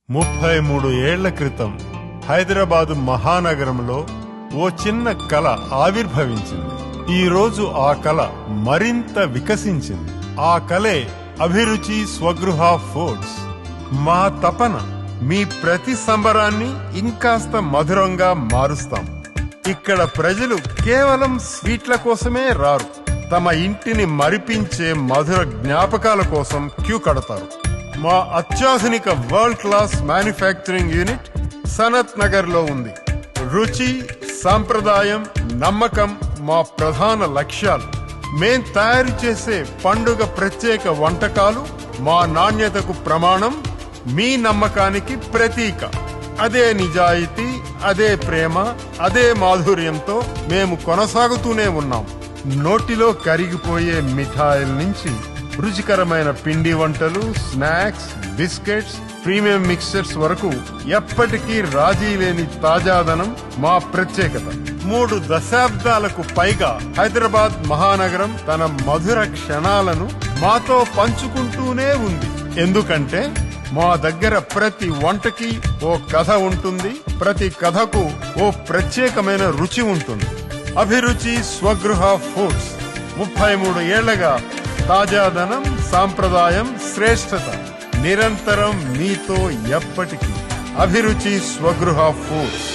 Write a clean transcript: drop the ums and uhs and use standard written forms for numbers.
33 ఏళ్ల క్రితం హైదరాబాదు మహానగరంలో ఓ చిన్న కళ ఆవిర్భవించింది. ఈ రోజు ఆ కళ మరింత వికసించింది. ఆ కళే అభిరుచి స్వగృహ ఫుడ్స్. మా తపన మీ ప్రతి సంబరాన్ని ఇంకాస్త మధురంగా మారుస్తాం. ఇక్కడ ప్రజలు కేవలం స్వీట్ల కోసమే రారు, తమ ఇంటిని మరిపించే మధుర జ్ఞాపకాల కోసం క్యూ కడతారు. మా అత్యాధునిక world class manufacturing unit Sanath Nagar లో ఉంది. రుచి, సాంప్రదాయం, నమ్మకం మా ప్రధాన లక్ష్యాలు. మేం తయారు చేసే పండుగ ప్రత్యేక వంటకాలు మా నాణ్యతకు ప్రమాణం, మీ నమ్మకానికి ప్రతీక. అదే నిజాయితీ, అదే ప్రేమ, అదే మాధుర్యంతో మేము కొనసాగుతూనే ఉన్నాం. నోటిలో కరిగిపోయే మిఠాయిల నుంచి రుచికరమైన పిండి వంటలు, స్నాక్స్, బిస్కెట్స్, ప్రీమియం మిక్చర్స్ వరకు ఎప్పటికీ రాజీ లేని తాజాదనం మా ప్రత్యేకత. 3 దశాబ్దాలకు పైగా హైదరాబాద్ మహానగరం తన మధుర క్షణాలను మాతో పంచుకుంటూనే ఉంది. ఎందుకంటే మా దగ్గర ప్రతి వంటకి ఓ కథ ఉంటుంది, ప్రతి కథకు ఓ ప్రత్యేకమైన రుచి ఉంటుంది. అభిరుచి స్వగృహ ఫుడ్స్ 33 ఏళ్లగా తాజాదనం, సాంప్రదాయం, శ్రేష్టత నిరంతరం మీతో ఎప్పటికీ. అభిరుచి స్వగృహ ఫుడ్స్.